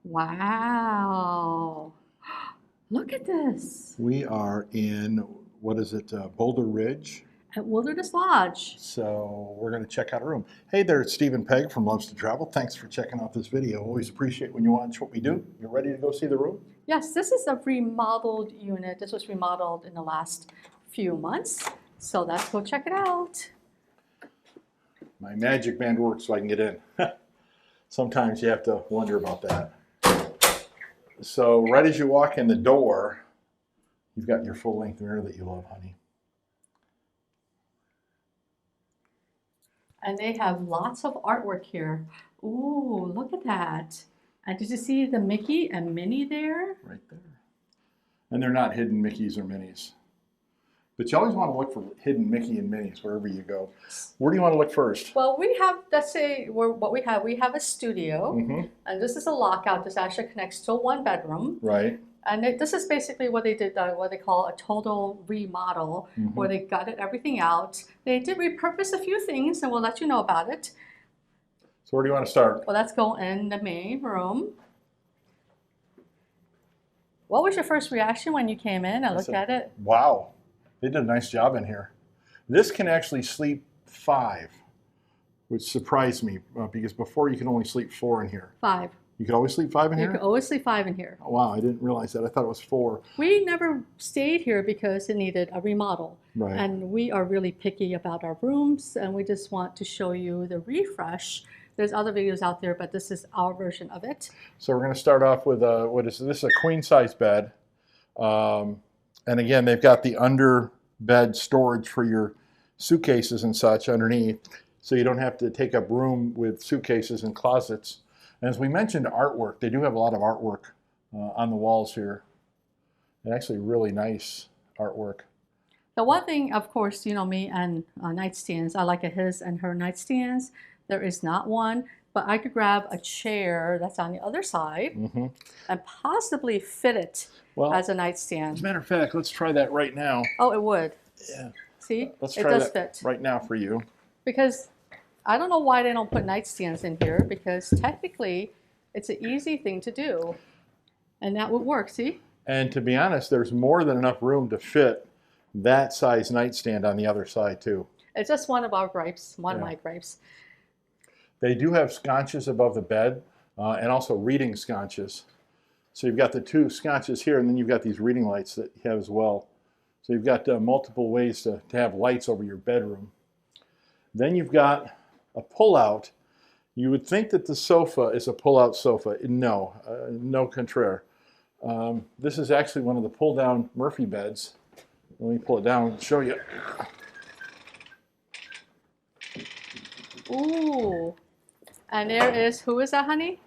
Wow. Look at this. We are in, what is it, Boulder Ridge. At Wilderness Lodge. So we're going to check out a room. Hey there, it's Steve and Peg from Loves to Travel. Thanks for checking out this video. Always appreciate when you watch what we do. You ready to go see the room? Yes, this is a remodeled unit. This was remodeled in the last few months. So let's go check it out. My magic band works so I can get in. Sometimes you have to wonder about that. So right as you walk in the door, you've got your full-length mirror that you love, honey. And they have lots of artwork here. Ooh, look at that. And did you see the Mickey and Minnie there? Right there. And they're not hidden Mickeys or Minnies. But you always want to look for hidden Mickey and Minnies wherever you go. Where do you want to look first? Well, we have, let's say, what we have a studio. And this is a lockout. This actually connects to one bedroom. Right. And this is basically what they did, what they call a total remodel, where they gutted everything out. They did repurpose a few things, and we'll let you know about it. So where do you want to start? Well, let's go in the main room. What was your first reaction when you came in and looked at it? Wow, they did a nice job in here. This can actually sleep 5, which surprised me because before you could only sleep 4 in here. 5. You could always sleep 5 in here? You could always sleep 5 in here. Oh, wow, I didn't realize that. I thought it was 4. We never stayed here because it needed a remodel. Right. And we are really picky about our rooms, and we just want to show you the refresh. There's other videos out there, but this is our version of it. So we're going to start off with this is a queen size bed. And again, they've got the under bed storage for your suitcases and such underneath, so you don't have to take up room with suitcases and closets. And as we mentioned, artwork. They do have a lot of artwork on the walls here. And actually really nice artwork. The one thing, of course, you know me and nightstands. I like his and her nightstands. There is not one, but I could grab a chair that's on the other side and possibly fit it as a nightstand. As a matter of fact, let's try that right now. Oh, it would. Yeah. See? Let's it try does that fit. right now for you. Because I don't know why they don't put nightstands in here, because technically it's an easy thing to do. And that would work, see? And to be honest, there's more than enough room to fit that size nightstand on the other side too. It's just one of our gripes, one of my gripes. They do have sconces above the bed and also reading sconces. So you've got the 2 sconces here, and then you've got these reading lights that you have as well. So you've got multiple ways to have lights over your bedroom. Then you've got a pull-out. You would think that the sofa is a pull-out sofa. No, no contraire. This is actually one of the pull-down Murphy beds. Let me pull it down and show you. Ooh. And there is, who is that, honey?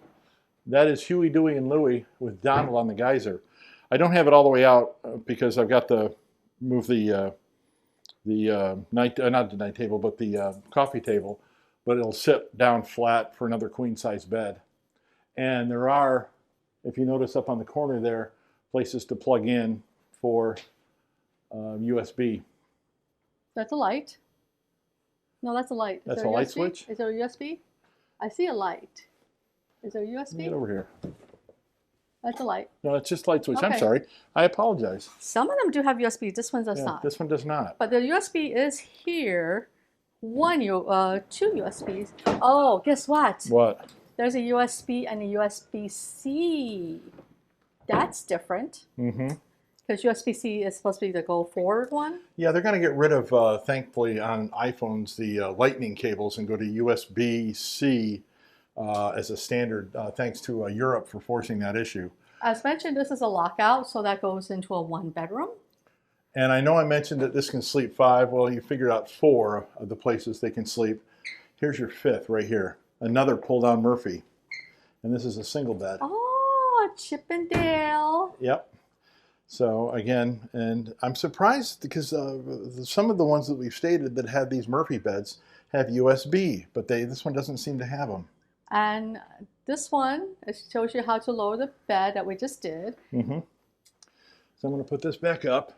That is Huey, Dewey, and Louie with Donald on the geyser. I don't have it all the way out because I've got to move the not the night table, but the coffee table. But it'll sit down flat for another queen-size bed. And there are, if you notice up on the corner there, places to plug in for USB. That's a light. No, that's a light. That's a light switch? Is there a USB? I see a light. Is there a USB? Get over here. That's a light. No, it's just light switch. Okay. I'm sorry. I apologize. Some of them do have USB. This one does not. This one does not. But the USB is here. 2 USBs. Oh, guess what? What? There's a USB and a USB-C. That's different. Because USB-C is supposed to be the go-forward one. Yeah, they're going to get rid of, thankfully, on iPhones, the lightning cables and go to USB-C as a standard, thanks to Europe for forcing that issue. As mentioned, this is a lockout, so that goes into a 1-bedroom. And I know I mentioned that this can sleep 5. Well, you figured out 4 of the places they can sleep. Here's your 5th right here. Another pull-down Murphy. And this is a single bed. Oh, Chippendale. Yep. So again, and I'm surprised because some of the ones that we've stated that had these Murphy beds have USB, but this one doesn't seem to have them. And this one, it shows you how to lower the bed that we just did. So I'm going to put this back up.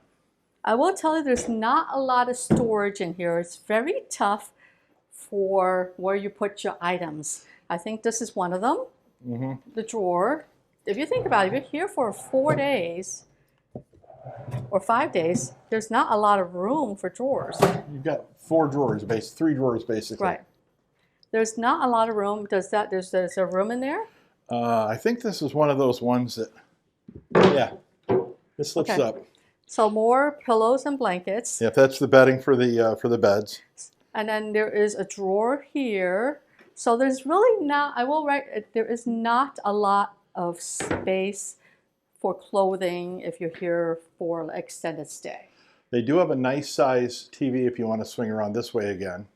I will tell you there's not a lot of storage in here. It's very tough for where you put your items. I think this is one of them, the drawer. if you think about it, if you're here for 4 days or 5 days, there's not a lot of room for drawers. You've got 4 drawers, 3 drawers basically. Right. There's not a lot of room. There's a room in there? I think this is one of those ones that, yeah, this lifts up. So more pillows and blankets. Yeah, that's the bedding for the beds. And then there is a drawer here. So there's really not, there is not a lot of space for clothing if you're here for an extended stay. They do have a nice size TV if you want to swing around this way again,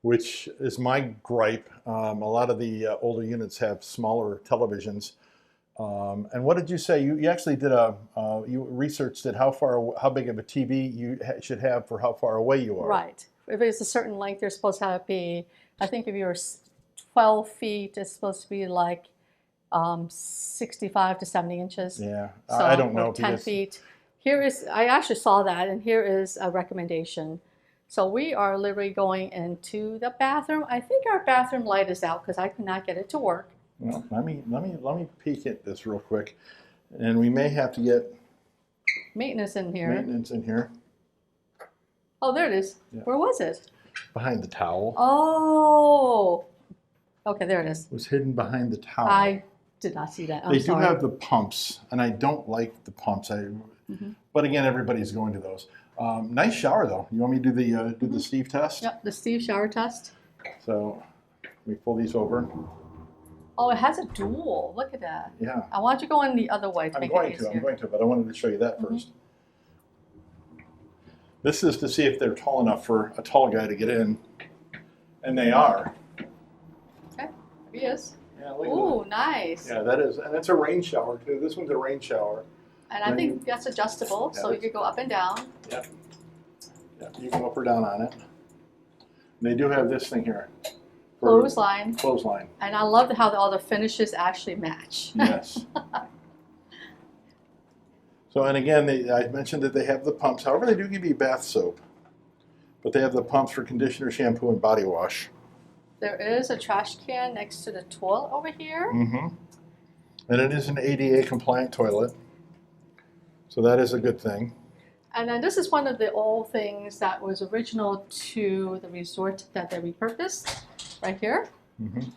which is my gripe. A lot of the older units have smaller televisions. And what did you say? You actually did you researched it, how big of a TV you should have for how far away you are. Right. If it's a certain length, you're supposed to be, I think if you're 12 feet, it's supposed to be like 65 to 70 inches. Yeah, So, I don't know. Or 10 feet. I actually saw that, and here is a recommendation. So we are literally going into the bathroom. I think our bathroom light is out because I could not get it to work. Well, let me peek at this real quick, and we may have to get Maintenance in here. maintenance in here Oh, there it is. Yeah. Where was it? behind the towel. Oh, okay, there it is. It was hidden behind the towel. I did not see that. I'm They sorry. do have the pumps, and I don't like the pumps. But again, everybody's going to those. Nice shower though. You want me to do the Steve test? Yep, the Steve shower test. So we pull these over. Oh, it has a dual. Look at that. Yeah. I want you to go in the other way to I'm make going it to, easier. but I wanted to show you that first. This is to see if they're tall enough for a tall guy to get in, and they are. Okay, he is. Yeah, look at Ooh, that. nice. Yeah, that is, and it's a rain shower too. This one's a rain shower. And I think that's adjustable, so you could go up and down. Yep. Yep. You can go up or down on it. And they do have this thing here. for Clothesline. Clothesline. And I love how all the finishes actually match. Yes. So, and again, I mentioned that they have the pumps. However, they do give you bath soap. But they have the pumps for conditioner, shampoo, and body wash. There is a trash can next to the toilet over here. Mm-hmm. And it is an ADA compliant toilet. So that is a good thing. And then this is one of the old things that was original to the resort that they repurposed, right here. Mm-hmm.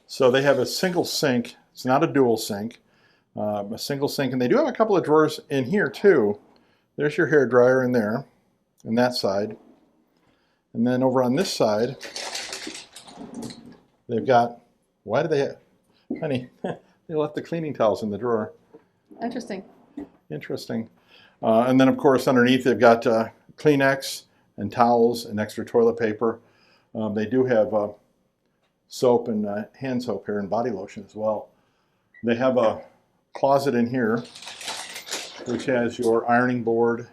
So they have a single sink. It's not a dual sink. A single sink. And they do have a couple of drawers in here too. There's your hair dryer in there, and that side. And then over on this side, they've got, why do they have, honey, they left the cleaning towels in the drawer. Interesting. Interesting. And then, of course, underneath they've got Kleenex and towels and extra toilet paper. They do have soap and hand soap here and body lotion as well. They have a closet in here, which has your ironing board,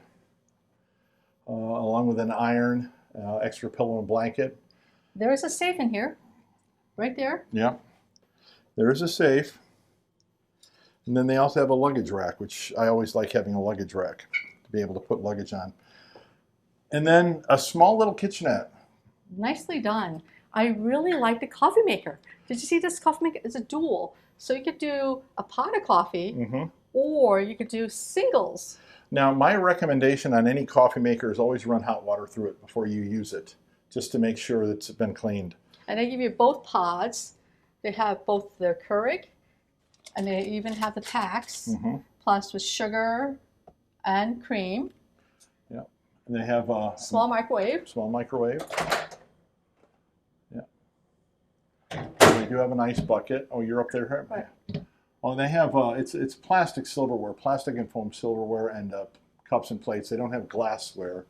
along with an iron, extra pillow and blanket. There is a safe in here, right there. Yeah. There is a safe. And then they also have a luggage rack, which I always like having a luggage rack to be able to put luggage on. And then a small little kitchenette. Nicely done. I really like the coffee maker. Did you see this coffee maker? It's a dual. So you could do a pot of coffee, or you could do singles. Now, my recommendation on any coffee maker is always run hot water through it before you use it, just to make sure that it's been cleaned. And they give you both pods. They have both the Keurig, and they even have the packs, plus with sugar and cream. Yeah, and they have a Small microwave. Small microwave. Yeah. They do have an ice bucket. Oh, you're up there. Right. Oh, they have it's plastic silverware, plastic and foam silverware, and cups and plates. They don't have glassware.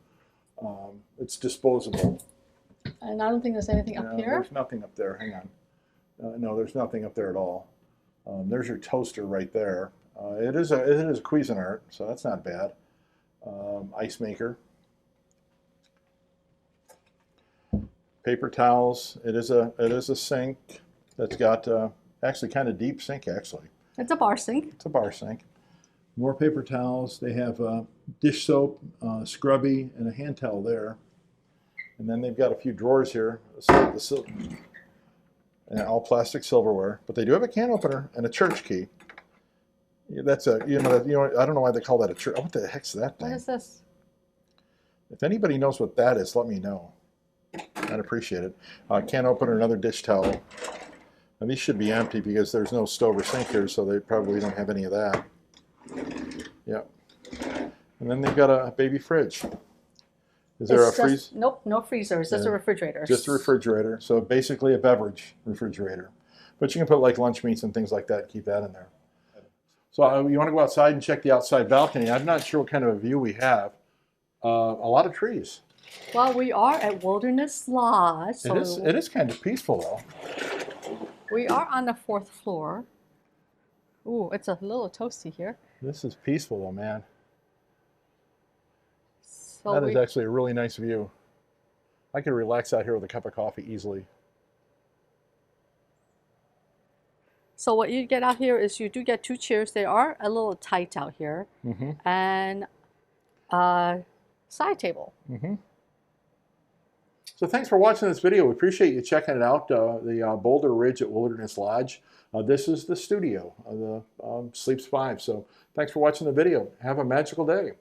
It's disposable. And I don't think there's anything up here. There's nothing up there. Hang on. No, there's nothing up there at all. There's your toaster right there. It is a Cuisinart, so that's not bad. Ice maker. Paper towels. It is a sink that's got actually kind of deep sink actually. It's a bar sink. It's a bar sink. More paper towels. They have dish soap, scrubby, and a hand towel there. And then they've got a few drawers here. and all plastic silverware. But they do have a can opener and a church key. That's a, I don't know why they call that a church. What the heck's that thing? What is this? If anybody knows what that is, let me know. I'd appreciate it. Can opener, another dish towel. And these should be empty because there's no stove or sink here, so they probably don't have any of that. Yep. And then they've got a baby fridge. Is there a freezer? Nope, no freezer. It's just a refrigerator. Just a refrigerator. So basically a beverage refrigerator. But you can put like lunch meats and things like that and keep that in there. So you want to go outside and check the outside balcony. I'm not sure what kind of a view we have. A lot of trees. Well, we are at Wilderness Lodge. So It is kind of peaceful though. We are on the 4th floor. Ooh, it's a little toasty here. This is peaceful though, man. So that is actually a really nice view. I could relax out here with a cup of coffee easily. So what you get out here is you do get 2 chairs. They are a little tight out here. And a side table. So thanks for watching this video. We appreciate you checking it out. The Boulder Ridge at Wilderness Lodge. This is the studio of the Sleeps 5. So thanks for watching the video. Have a magical day.